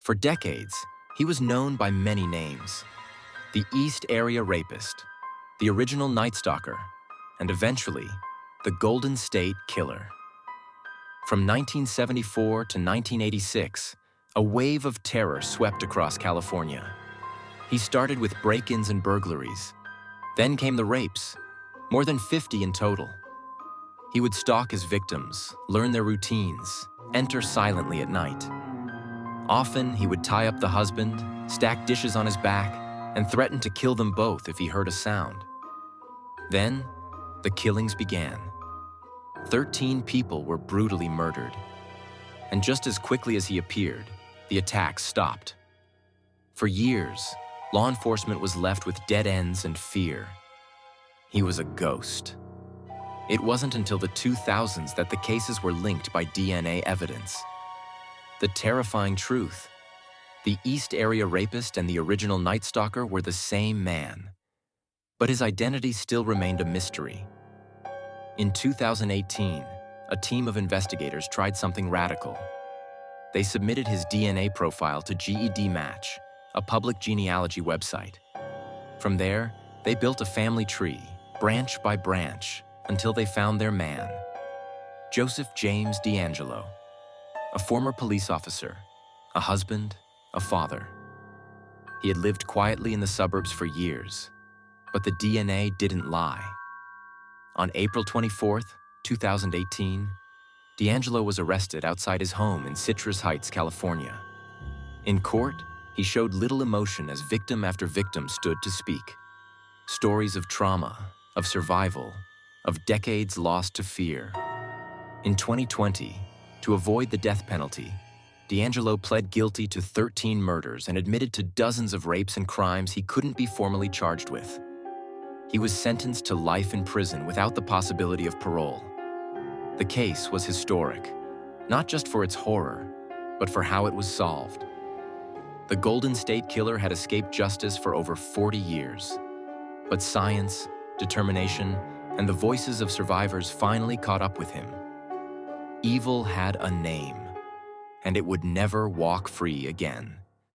For decades, he was known by many names: the East Area Rapist, the original Night Stalker, and eventually, the Golden State Killer. From 1974 to 1986, a wave of terror swept across California. He started with break-ins and burglaries. Then came the rapes, more than 50 in total. He would stalk his victims, learn their routines, enter silently at night. Often, he would tie up the husband, stack dishes on his back, and threaten to kill them both if he heard a sound. Then, the killings began. 13 people were brutally murdered. And just as quickly as he appeared, the attacks stopped. For years, law enforcement was left with dead ends and fear. He was a ghost. It wasn't until the 2000s that the cases were linked by DNA evidence. The terrifying truth: the East Area Rapist and the original Night Stalker were the same man. But his identity still remained a mystery. In 2018, a team of investigators tried something radical. They submitted his DNA profile to GEDmatch, a public genealogy website. From there, they built a family tree, branch by branch, until they found their man, Joseph James DeAngelo, a former police officer, a husband, a father. He had lived quietly in the suburbs for years, but the DNA didn't lie. On April 24, 2018, DeAngelo was arrested outside his home in Citrus Heights, California. In court, he showed little emotion as victim after victim stood to speak. Stories of trauma, of survival, of decades lost to fear. In 2020, to avoid the death penalty, DeAngelo pled guilty to 13 murders and admitted to dozens of rapes and crimes he couldn't be formally charged with. He was sentenced to life in prison without the possibility of parole. The case was historic, not just for its horror, but for how it was solved. The Golden State Killer had escaped justice for over 40 years. But science, determination, and the voices of survivors finally caught up with him. Evil had a name, and it would never walk free again.